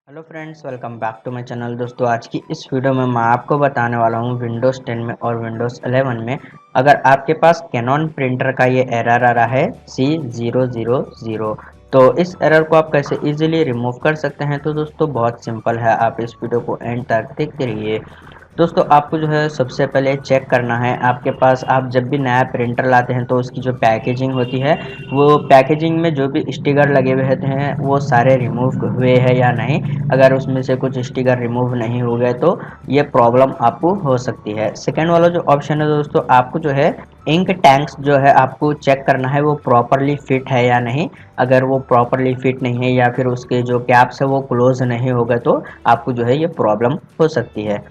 Hello friends, welcome back to my channel. दोस्तों, आज की इस वीडियो में मैं आपको बताने वाला हूँ विंडोज़ 10 में और विंडोज़ 11 में अगर आपके पास कैनन प्रिंटर का ये एरर आ रहा है C000, तो इस एरर को आप कैसे इजीली रिमूव कर सकते हैं। तो दोस्तों बहुत सिंपल है, आप इस वीडियो को एंड तक देखते रहिए। दोस्तों आपको जो है सबसे पहले चेक करना है, आपके पास आप जब भी नया प्रिंटर लाते हैं तो उसकी जो पैकेजिंग होती है, वो पैकेजिंग में जो भी स्टिकर लगे हुए होते हैं वो सारे रिमूव हुए हैं या नहीं। अगर उसमें से कुछ स्टिकर रिमूव नहीं हो गए तो ये प्रॉब्लम आपको हो सकती है। सेकेंड वाला जो ऑप्शन है दोस्तों, आपको जो है इंक टैंक्स जो है आपको चेक करना है वो प्रॉपरली फिट है या नहीं। अगर वो प्रॉपरली फिट नहीं है या फिर उसके जो कैप्स है वो क्लोज नहीं हो गए तो आपको जो है ये प्रॉब्लम हो सकती है।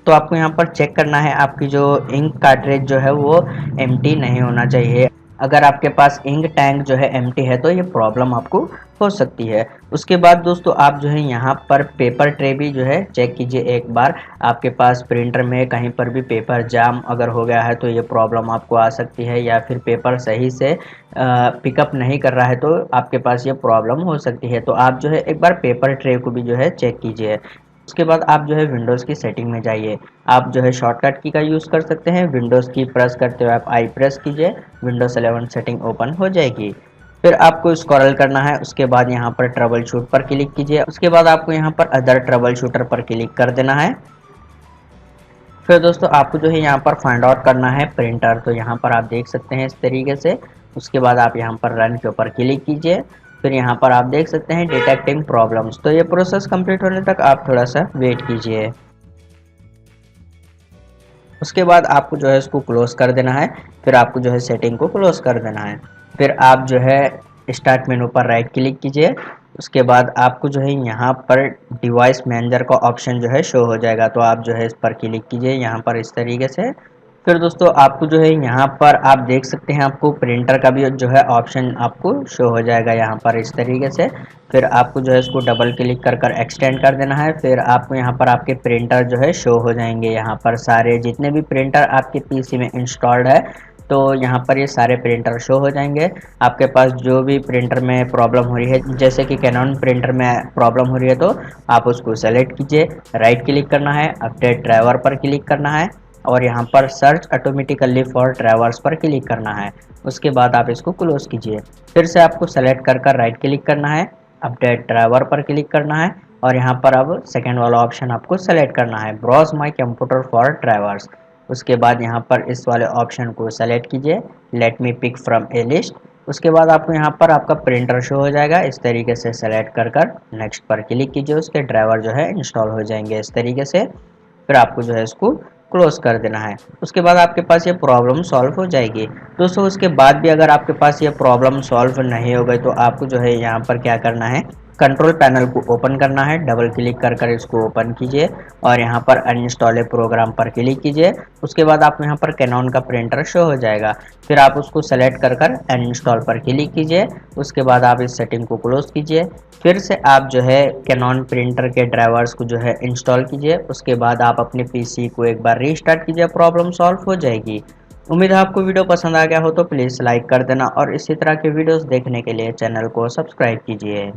तो आपको यहाँ पर चेक करना है आपकी जो इंक कार्ट्रिज जो है वो एम्प्टी नहीं होना चाहिए। अगर आपके पास इंक टैंक जो है एम्प्टी है तो ये प्रॉब्लम आपको हो सकती है। उसके बाद दोस्तों आप जो है यहाँ पर पेपर ट्रे भी जो है चेक कीजिए एक बार। आपके पास प्रिंटर में कहीं पर भी पेपर जाम अगर हो गया है तो ये प्रॉब्लम आपको आ सकती है, या फिर पेपर सही से पिकअप नहीं कर रहा है तो आपके पास ये प्रॉब्लम हो सकती है। तो आप जो है एक बार पेपर ट्रे को भी जो है चेक कीजिए। उसके बाद आप जो है विंडोज़ की सेटिंग में जाइए। आप जो है शॉर्टकट की का यूज़ कर सकते हैं, विंडोज़ की प्रेस करते हुए आप आई प्रेस कीजिए, विंडोज़ 11 सेटिंग ओपन हो जाएगी। फिर आपको स्क्रॉल करना है, उसके बाद यहाँ पर ट्रबल शूट पर क्लिक कीजिए। उसके बाद आपको यहाँ पर अदर ट्रबल शूटर पर क्लिक कर देना है। फिर दोस्तों आपको जो है यहाँ पर फाइंड आउट करना है प्रिंटर, तो यहाँ पर आप देख सकते हैं इस तरीके से। उसके बाद आप यहाँ पर रन के ऊपर क्लिक कीजिए। फिर यहाँ पर आप देख सकते हैं डिटेक्टिंग प्रॉब्लम्स, तो ये प्रोसेस कंप्लीट होने तक आप थोड़ा सा वेट कीजिए। उसके बाद आपको जो है इसको क्लोज कर देना है। फिर आपको जो है सेटिंग को क्लोज कर देना है। फिर आप जो है स्टार्ट मेनू पर राइट क्लिक कीजिए। उसके बाद आपको जो है यहाँ पर डिवाइस मैनेजर का ऑप्शन जो है शो हो जाएगा, तो आप जो है इस पर क्लिक कीजिए यहाँ पर इस तरीके से। फिर दोस्तों आपको जो है यहाँ पर आप देख सकते हैं आपको प्रिंटर का भी जो है ऑप्शन आपको शो हो जाएगा यहाँ पर इस तरीके से। फिर आपको जो है इसको डबल क्लिक कर कर एक्सटेंड कर देना है। फिर आपको यहाँ पर आपके प्रिंटर जो है शो हो जाएंगे, यहाँ पर सारे जितने भी प्रिंटर आपके पीसी में इंस्टॉल्ड है तो यहाँ पर ये सारे प्रिंटर शो हो जाएंगे। आपके पास जो भी प्रिंटर में प्रॉब्लम हो रही है, जैसे कि कैनन प्रिंटर में प्रॉब्लम हो रही है, तो आप उसको सेलेक्ट कीजिए, राइट क्लिक करना है, अपडेट ड्राइवर पर क्लिक करना है और यहाँ पर सर्च ऑटोमेटिकली फॉर ड्राइवर्स पर क्लिक करना है। उसके बाद आप इसको क्लोज कीजिए। फिर से आपको सेलेक्ट कर कर राइट क्लिक करना है, अपडेट ड्राइवर पर क्लिक करना है और यहाँ पर अब सेकेंड वाला ऑप्शन आपको सेलेक्ट करना है, browse my computer for drivers. उसके बाद यहाँ पर इस वाले ऑप्शन को सेलेक्ट कीजिए, let me pick from a list. उसके बाद आपको यहाँ पर आपका प्रिंटर शो हो जाएगा, इस तरीके से सेलेक्ट कर कर नेक्स्ट पर क्लिक कीजिए। उसके ड्राइवर जो है इंस्टॉल हो जाएंगे इस तरीके से। फिर आपको जो है इसको क्लोज कर देना है। उसके बाद आपके पास ये प्रॉब्लम सॉल्व हो जाएगी। दोस्तों उसके बाद भी अगर आपके पास ये प्रॉब्लम सॉल्व नहीं हो गई तो आपको जो है यहाँ पर क्या करना है, कंट्रोल पैनल को ओपन करना है, डबल क्लिक कर कर इसको ओपन कीजिए और यहाँ पर अनइंस्टॉल ए प्रोग्राम पर क्लिक कीजिए। उसके बाद आपको यहाँ पर कैनन का प्रिंटर शो हो जाएगा। फिर आप उसको सेलेक्ट कर कर अनइंस्टॉल पर क्लिक कीजिए। उसके बाद आप इस सेटिंग को क्लोज कीजिए। फिर से आप जो है कैनन प्रिंटर के ड्राइवर्स को जो है इंस्टॉल कीजिए। उसके बाद आप अपने पीसी को एक बार रीस्टार्ट कीजिए, प्रॉब्लम सॉल्व हो जाएगी। उम्मीद है आपको वीडियो पसंद आ गया हो तो प्लीज़ लाइक कर देना और इसी तरह के वीडियोस देखने के लिए चैनल को सब्सक्राइब कीजिए।